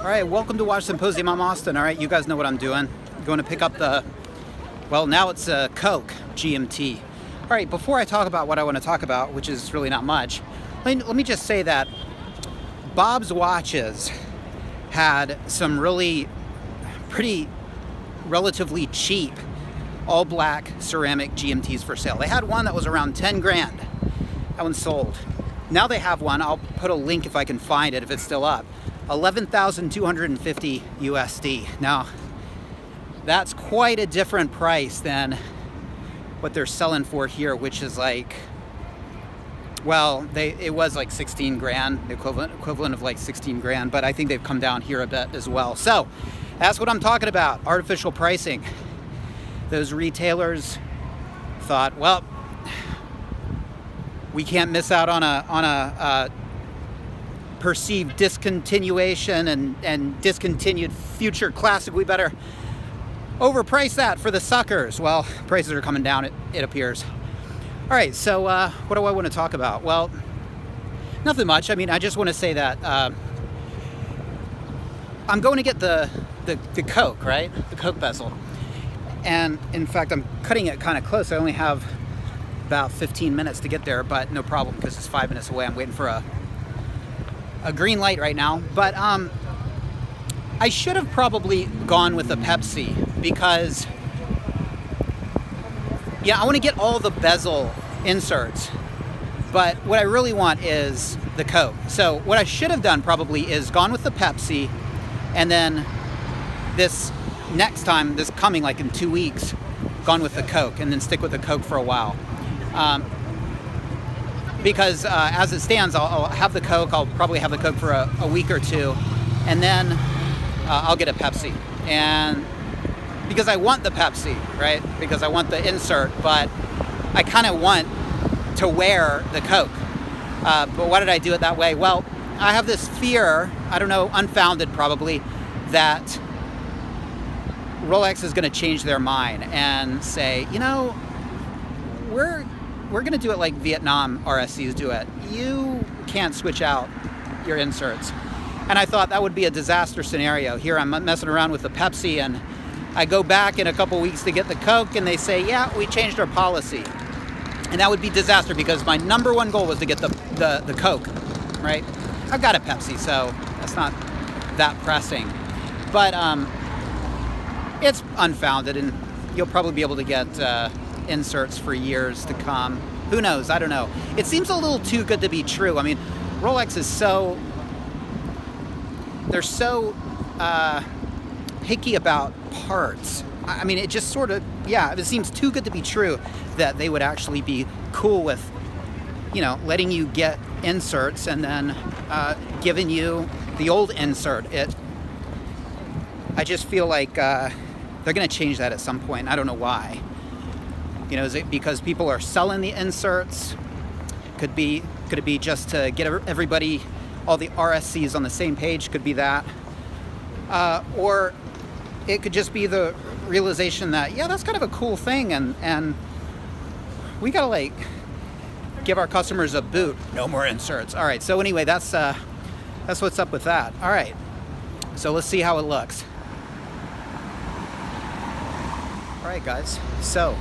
All right, welcome to Watch Symposium. I'm Austin. All right, you guys know what I'm doing. I'm going to pick up now it's a Coke GMT. All right, before I talk about what I want to talk about, which is really not much, let me just say that Bob's Watches had some really pretty relatively cheap all black ceramic GMTs for sale. They had one that was around 10 grand. That one sold. Now they have one, I'll put a link if I can find it, if it's still up, 11,250 USD. Now, that's quite a different price than what they're selling for here, which is like, well, it was like 16 grand, the equivalent of like 16 grand, but I think they've come down here a bit as well. So that's what I'm talking about, artificial pricing. Those retailers thought, well, we can't miss out on a perceived discontinuation and discontinued future classic. We better overprice that for the suckers. Well, prices are coming down, it appears. All right, so what do I want to talk about? Well, nothing much. I mean, I just want to say that I'm going to get the Coke, right? The Coke bezel. And in fact, I'm cutting it kind of close. I only have about 15 minutes to get there, but no problem because it's 5 minutes away. I'm waiting for a green light right now. But I should have probably gone with a Pepsi because, yeah, I want to get all the bezel inserts, but what I really want is the Coke. So what I should have done probably is gone with the Pepsi, and then this next time, this coming like in 2 weeks, gone with the Coke, and then stick with the Coke for a while. Because as it stands, I'll have the Coke. I'll probably have the Coke for a week or two, and then I'll get a Pepsi. And because I want the Pepsi, right? Because I want the insert, but I kind of want to wear the Coke. But why did I do it that way? Well, I have this fear, I don't know, unfounded probably, that Rolex is going to change their mind and say, you know, we're going to do it like Vietnam RSCs do it. You can't switch out your inserts. And I thought that would be a disaster scenario. Here I'm messing around with the Pepsi, and I go back in a couple weeks to get the Coke, and they say, yeah, we changed our policy. And that would be disaster because my number one goal was to get the Coke, right? I've got a Pepsi, so that's not that pressing. But it's unfounded, and you'll probably be able to get inserts for years to come. Who knows? I don't know. It seems a little too good to be true. I mean, Rolex is they're so picky about parts. I mean, it just sort of, yeah, it seems too good to be true that they would actually be cool with, you know, letting you get inserts and then giving you the old insert. I just feel like they're going to change that at some point. I don't know why. You know, is it because people are selling the inserts? Could it be just to get everybody, all the RSCs on the same page? Could be that. Or it could just be the realization that, yeah, that's kind of a cool thing, and we got to like give our customers a boot. No more inserts. All right. So anyway, that's what's up with that. All right. So let's see how it looks. All right, guys. So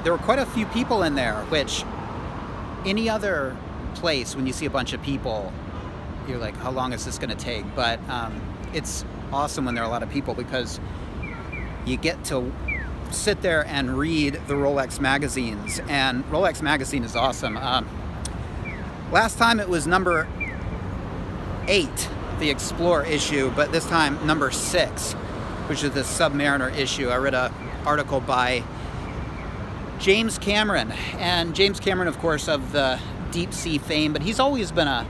there were quite a few people in there, which any other place, when you see a bunch of people, you're like, how long is this going to take? But it's awesome when there are a lot of people because you get to sit there and read the Rolex magazines. And Rolex magazine is awesome. Last time it was number 8, the Explorer issue, but this time number 6, which is the Submariner issue. I read an article by James Cameron, and James Cameron, of course, of the deep sea fame, but he's always been a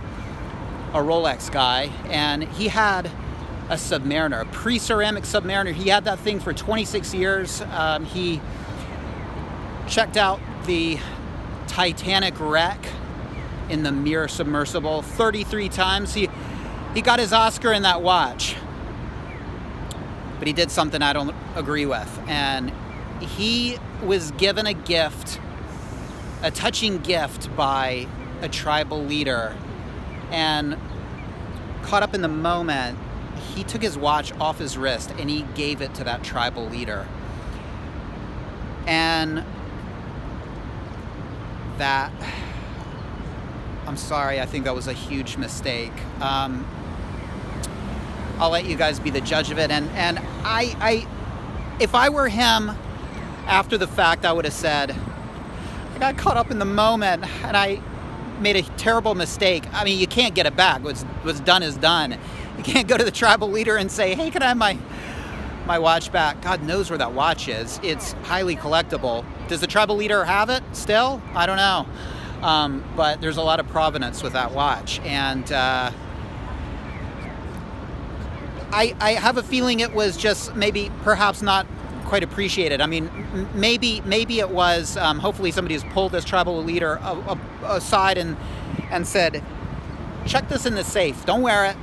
Rolex guy, and he had a Submariner, a pre-ceramic Submariner. He had that thing for 26 years. He checked out the Titanic wreck in the Mir submersible 33 times. He got his Oscar in that watch, but he did something I don't agree with, and he was given a gift, a touching gift by a tribal leader, and caught up in the moment, he took his watch off his wrist and he gave it to that tribal leader. And that, I'm sorry, I think that was a huge mistake. I'll let you guys be the judge of it. And I if I were him after the fact, I would have said, I got caught up in the moment and I made a terrible mistake. I mean, you can't get it back. What's done is done. You can't go to the tribal leader and say, hey, can I have my watch back? God knows where that watch is. It's highly collectible. Does the tribal leader have it still? I don't know. But there's a lot of provenance with that watch. And I have a feeling it was just perhaps not quite appreciated. I mean, maybe it was, hopefully somebody has pulled this tribal leader aside and said, check this in the safe. Don't wear it.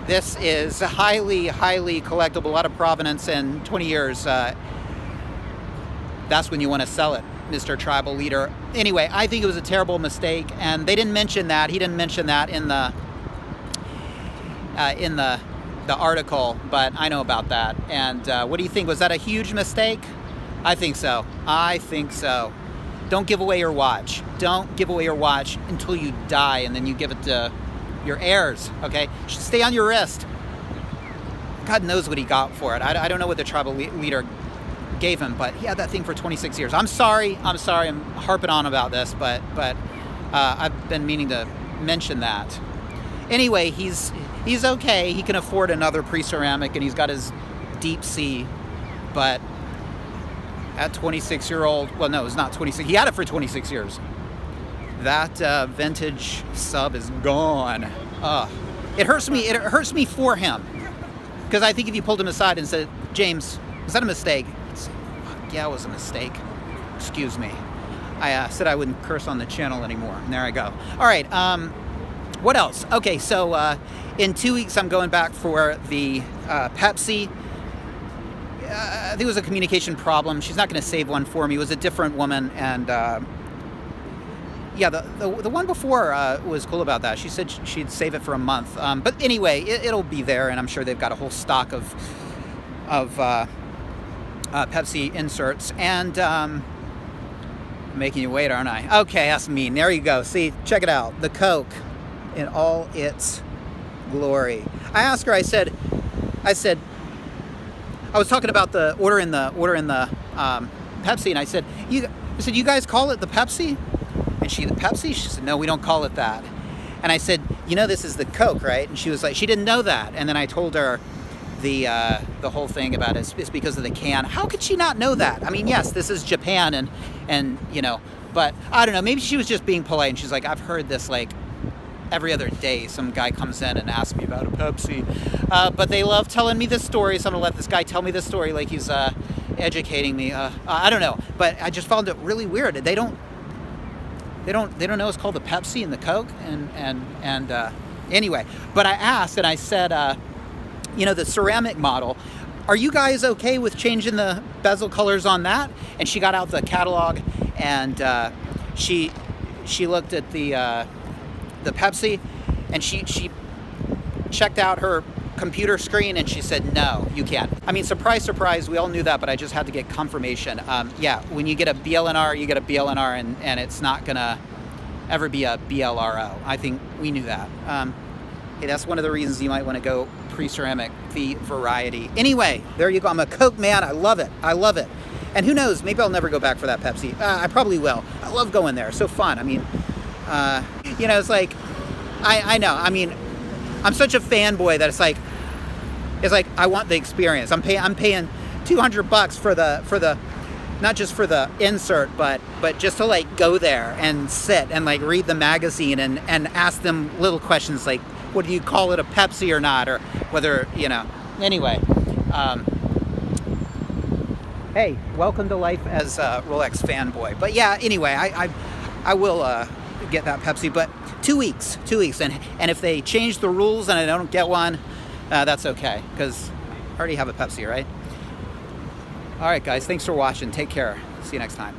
This is highly, highly collectible, a lot of provenance, and 20 years, that's when you want to sell it, Mr. Tribal Leader. Anyway, I think it was a terrible mistake, and they didn't mention that. He didn't mention that in the article, but I know about that. And what do you think? Was that a huge mistake? I think so. I think so. Don't give away your watch. Don't give away your watch until you die, and then you give it to your heirs, okay? It should stay on your wrist. God knows what he got for it. I don't know what the tribal leader gave him, but he had that thing for 26 years. I'm sorry. I'm harping on about this, but I've been meaning to mention that. Anyway, he's okay. He can afford another pre-ceramic, and he's got his deep sea, but at 26-year-old, well, no, it's not 26. He had it for 26 years. That vintage sub is gone. It hurts me. It hurts me for him, because I think if you pulled him aside and said, James, was that a mistake? He'd say, yeah, it was a mistake. Excuse me. I said I wouldn't curse on the channel anymore, and there I go. All right. What else? Okay, so in 2 weeks I'm going back for the Pepsi. I think it was a communication problem. She's not going to save one for me. It was a different woman, and yeah, the one before was cool about that. She said she'd save it for a month. But anyway, it'll be there, and I'm sure they've got a whole stock of Pepsi inserts. And I'm making you wait, aren't I? Okay, that's mean. There you go. See, check it out. The Coke in all its glory. I asked her. I said, I was talking about the order in the Pepsi, and I said, you guys call it the Pepsi? And the Pepsi? She said, no, we don't call it that. And I said, this is the Coke, right? And she was like, she didn't know that. And then I told her the whole thing about it's because of the can. How could she not know that? I mean, yes, this is Japan, and but I don't know. Maybe she was just being polite, and she's like, I've heard this like every other day. Some guy comes in and asks me about a Pepsi, but they love telling me this story, so I'm gonna let this guy tell me this story like he's educating me. I don't know, but I just found it really weird. They don't know it's called the Pepsi and the Coke, and anyway. But I asked, and I said, the ceramic model, are you guys okay with changing the bezel colors on that? And she got out the catalog, and she looked at the Pepsi, and she checked out her computer screen, and she said, no, you can't. I mean, surprise, surprise, we all knew that, but I just had to get confirmation. Yeah, when you get a BLNR, you get a BLNR, and it's not gonna ever be a BLRO. I think we knew that. Hey, that's one of the reasons you might want to go pre-ceramic, the variety. Anyway, there you go. I'm a Coke man. I love it. And who knows, maybe I'll never go back for that Pepsi. I probably will. I love going there. So fun. I mean, it's like, I know. I mean, I'm such a fanboy that it's like I want the experience. I'm paying $200 for the not just for the insert, but just to like go there and sit and like read the magazine and ask them little questions like, what do you call it, a Pepsi or not, or whether Anyway, hey, welcome to life as a Rolex fanboy. But yeah, anyway, I will get that Pepsi, but 2 weeks, and if they change the rules and I don't get one, that's okay, because I already have a Pepsi, right? All right, guys, thanks for watching. Take care. See you next time.